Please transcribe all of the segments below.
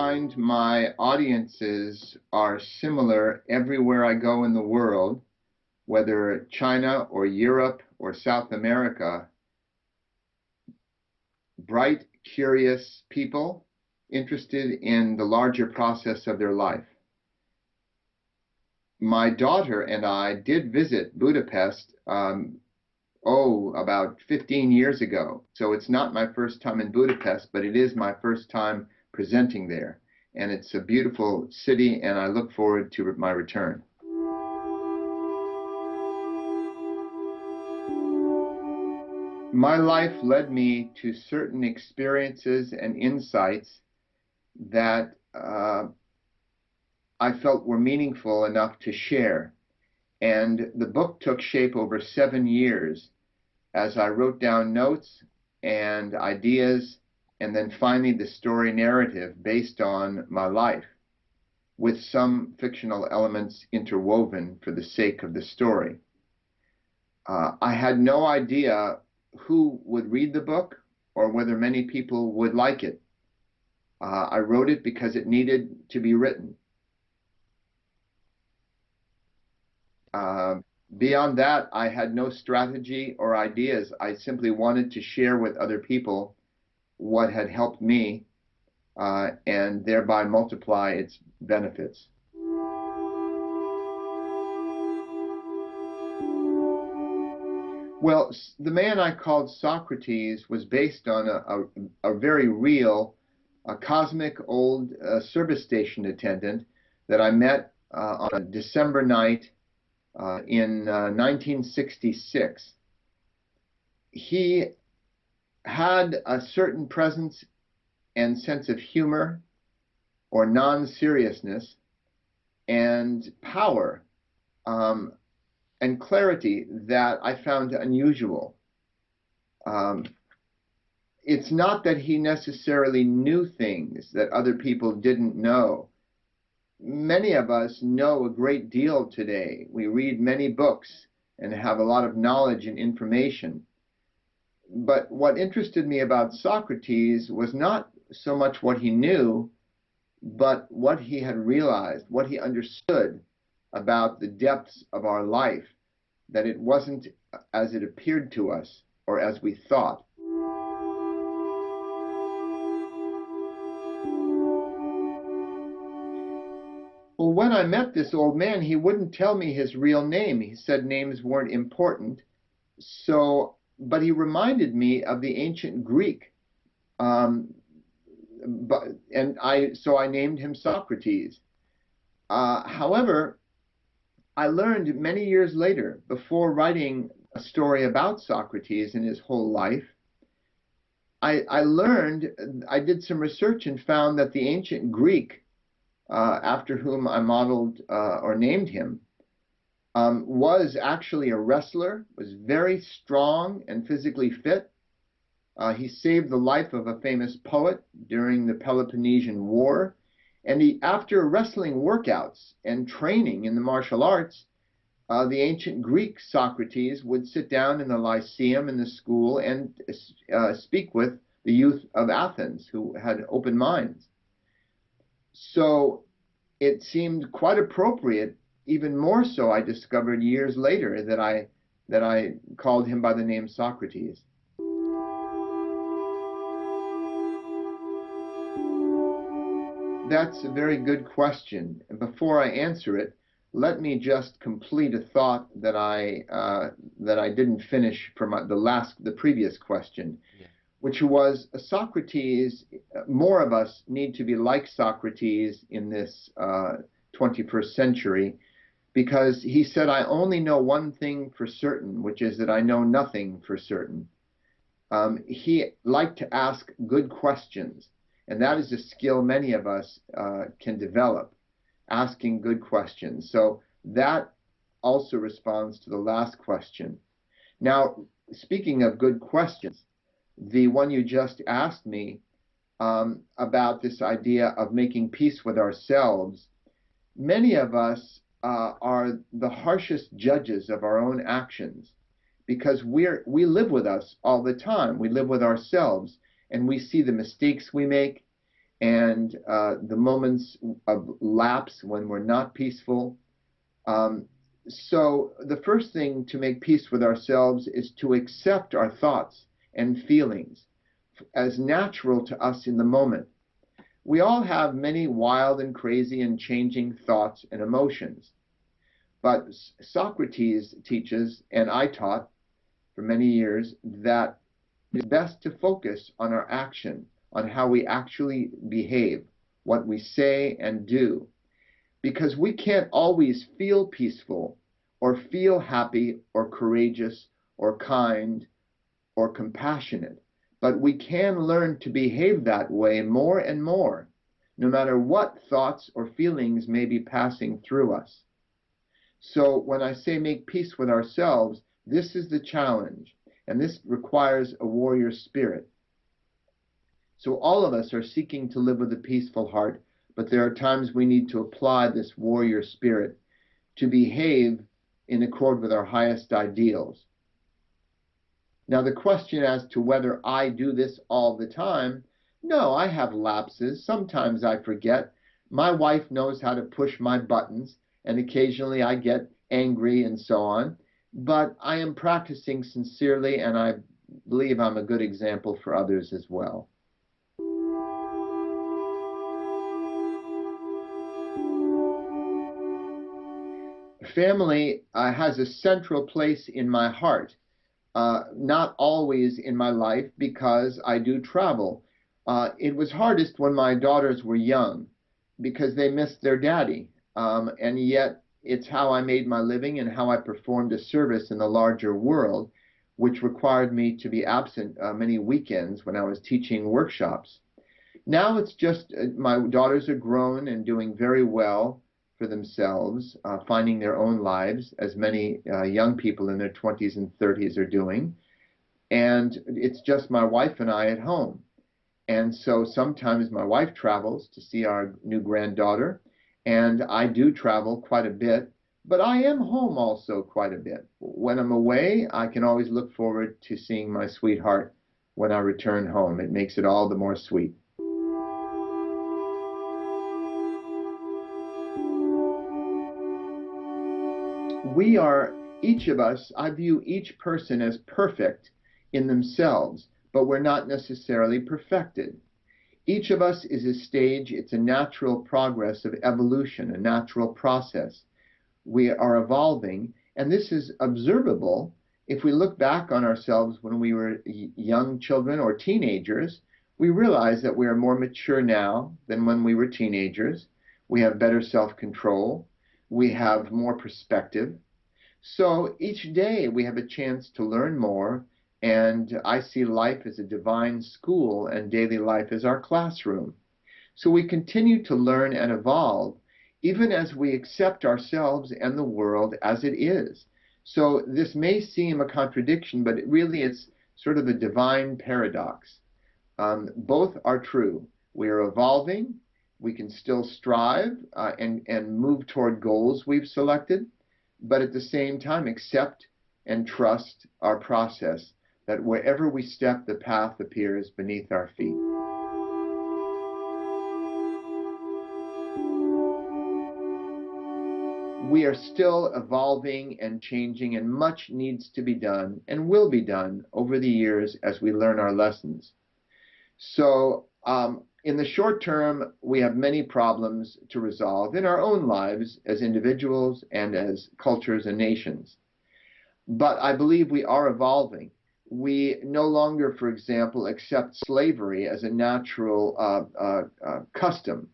find my audiences are similar everywhere I go in the world, whether China or Europe or South America. Bright, curious people interested in the larger process of their life. My daughter and I did visit Budapest, about 15 years ago. So it's not my first time in Budapest, but it is my first time presenting there. And it's a beautiful city, and I look forward to my return. My life led me to certain experiences and insights that I felt were meaningful enough to share. And the book took shape over 7 years as I wrote down notes and ideas, and then finally the story narrative based on my life, with some fictional elements interwoven for the sake of the story. I had no idea who would read the book or whether many people would like it. I wrote it because it needed to be written. Beyond that, I had no strategy or ideas. I simply wanted to share with other people what had helped me and thereby multiply its benefits. Well, the man I called Socrates was based on a very real, cosmic old service station attendant that I met on a December night in 1966. He had a certain presence and sense of humor or non-seriousness and power and clarity that I found unusual. It's not that he necessarily knew things that other people didn't know. Many of us know a great deal today. We read many books and have a lot of knowledge and information. But what interested me about Socrates was not so much what he knew, but what he had realized, what he understood about the depths of our life, that it wasn't as it appeared to us or as we thought. Well, when I met this old man, he wouldn't tell me his real name. He said names weren't important. But he reminded me of the ancient Greek. So I named him Socrates. However, I learned many years later, before writing a story about Socrates and his whole life, I did some research and found that the ancient Greek, after whom I modeled or named him, was actually a wrestler, was very strong and physically fit. He saved the life of a famous poet during the Peloponnesian War. And after wrestling workouts and training in the martial arts, the ancient Greek Socrates would sit down in the Lyceum in the school and speak with the youth of Athens who had open minds. So it seemed quite appropriate, even more so I discovered years later, that I called him by the name Socrates. That's a very good question. And before I answer it, let me just complete a thought that I didn't finish from the previous question, yeah, which was Socrates. More of us need to be like Socrates in this 21st century, because he said, "I only know one thing for certain, which is that I know nothing for certain." He liked to ask good questions. And that is a skill many of us can develop, asking good questions. So that also responds to the last question. Now, speaking of good questions, the one you just asked me about this idea of making peace with ourselves, many of us are the harshest judges of our own actions, because we live with us all the time. We live with ourselves, and we see the mistakes we make, and the moments of lapse when we're not peaceful. Um, so the first thing to make peace with ourselves is to accept our thoughts and feelings as natural to us in the moment. We all have many wild and crazy and changing thoughts and emotions. But Socrates teaches, and I taught for many years, that it's best to focus on our action, on how we actually behave, what we say and do, because we can't always feel peaceful or feel happy or courageous or kind or compassionate, but we can learn to behave that way more and more, no matter what thoughts or feelings may be passing through us. So when I say make peace with ourselves, this is the challenge, and this requires a warrior spirit. So all of us are seeking to live with a peaceful heart, but there are times we need to apply this warrior spirit to behave in accord with our highest ideals. Now, the question as to whether I do this all the time, no, I have lapses. Sometimes I forget. My wife knows how to push my buttons, and occasionally I get angry and so on. But I am practicing sincerely, and I believe I'm a good example for others as well. Family has a central place in my heart. Not always in my life because I do travel. It was hardest when my daughters were young because they missed their daddy. And yet it's how I made my living and how I performed a service in the larger world, which required me to be absent many weekends when I was teaching workshops. Now it's just my daughters are grown and doing very well for themselves, finding their own lives, as many young people in their 20s and 30s are doing. And it's just my wife and I at home. And so sometimes my wife travels to see our new granddaughter, and I do travel quite a bit, but I am home also quite a bit. When I'm away, I can always look forward to seeing my sweetheart when I return home. It makes it all the more sweet. We are, each of us, I view each person as perfect in themselves, but we're not necessarily perfected. Each of us is a stage, it's a natural progress of evolution, a natural process. We are evolving, and this is observable if we look back on ourselves when we were young children or teenagers. We realize that we are more mature now than when we were teenagers. We have better self-control. We have more perspective. So each day we have a chance to learn more, and I see life as a divine school and daily life as our classroom. So we continue to learn and evolve, even as we accept ourselves and the world as it is. So this may seem a contradiction, but it's sort of a divine paradox. Both are true. We are evolving. We can still strive and move toward goals we've selected, but at the same time accept and trust our process, that wherever we step, the path appears beneath our feet. We are still evolving and changing, and much needs to be done and will be done over the years as we learn our lessons. So in the short term, we have many problems to resolve in our own lives as individuals and as cultures and nations. But I believe we are evolving. We no longer, for example, accept slavery as a natural custom.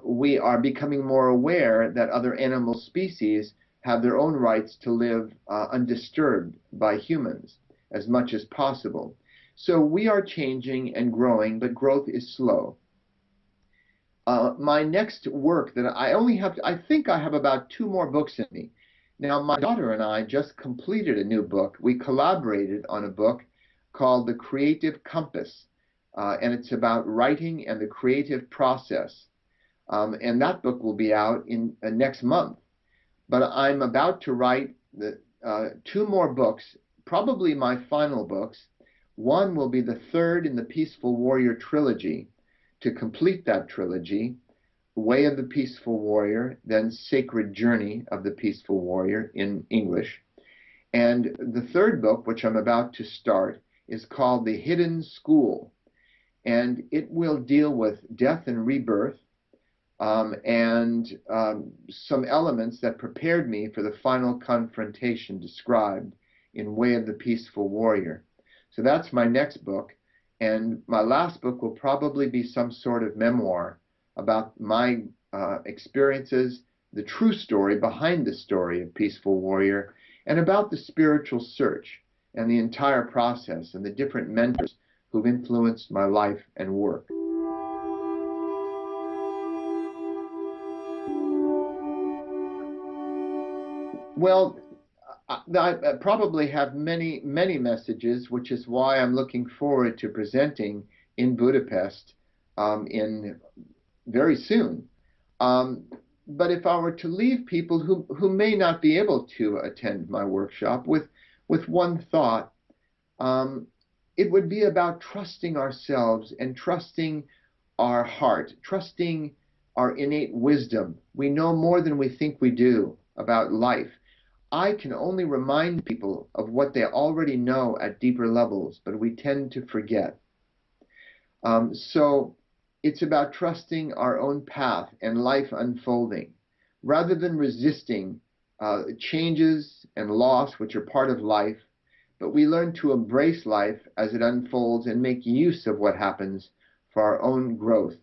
We are becoming more aware that other animal species have their own rights to live undisturbed by humans as much as possible. So we are changing and growing, but growth is slow. My next work that I think I have about 2 more books in me. Now, my daughter and I just completed a new book. We collaborated on a book called The Creative Compass, and it's about writing and the creative process. And that book will be out in next month. But I'm about to write 2 more books, probably my final books. One will be the 3rd in the Peaceful Warrior trilogy, to complete that trilogy, Way of the Peaceful Warrior, then Sacred Journey of the Peaceful Warrior in English. And the third book, which I'm about to start, is called The Hidden School. And it will deal with death and rebirth, and some elements that prepared me for the final confrontation described in Way of the Peaceful Warrior. So that's my next book. And my last book will probably be some sort of memoir about my experiences, the true story behind the story of Peaceful Warrior, and about the spiritual search and the entire process and the different mentors who've influenced my life and work. Well, I probably have many, many messages, which is why I'm looking forward to presenting in Budapest in very soon. But if I were to leave people who may not be able to attend my workshop with one thought, it would be about trusting ourselves and trusting our heart, trusting our innate wisdom. We know more than we think we do about life. I can only remind people of what they already know at deeper levels, but we tend to forget. So it's about trusting our own path and life unfolding, rather than resisting changes and loss, which are part of life. But we learn to embrace life as it unfolds and make use of what happens for our own growth.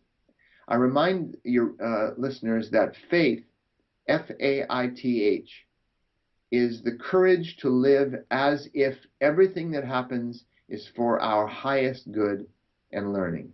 I remind your listeners that faith, F-A-I-T-H, is the courage to live as if everything that happens is for our highest good and learning.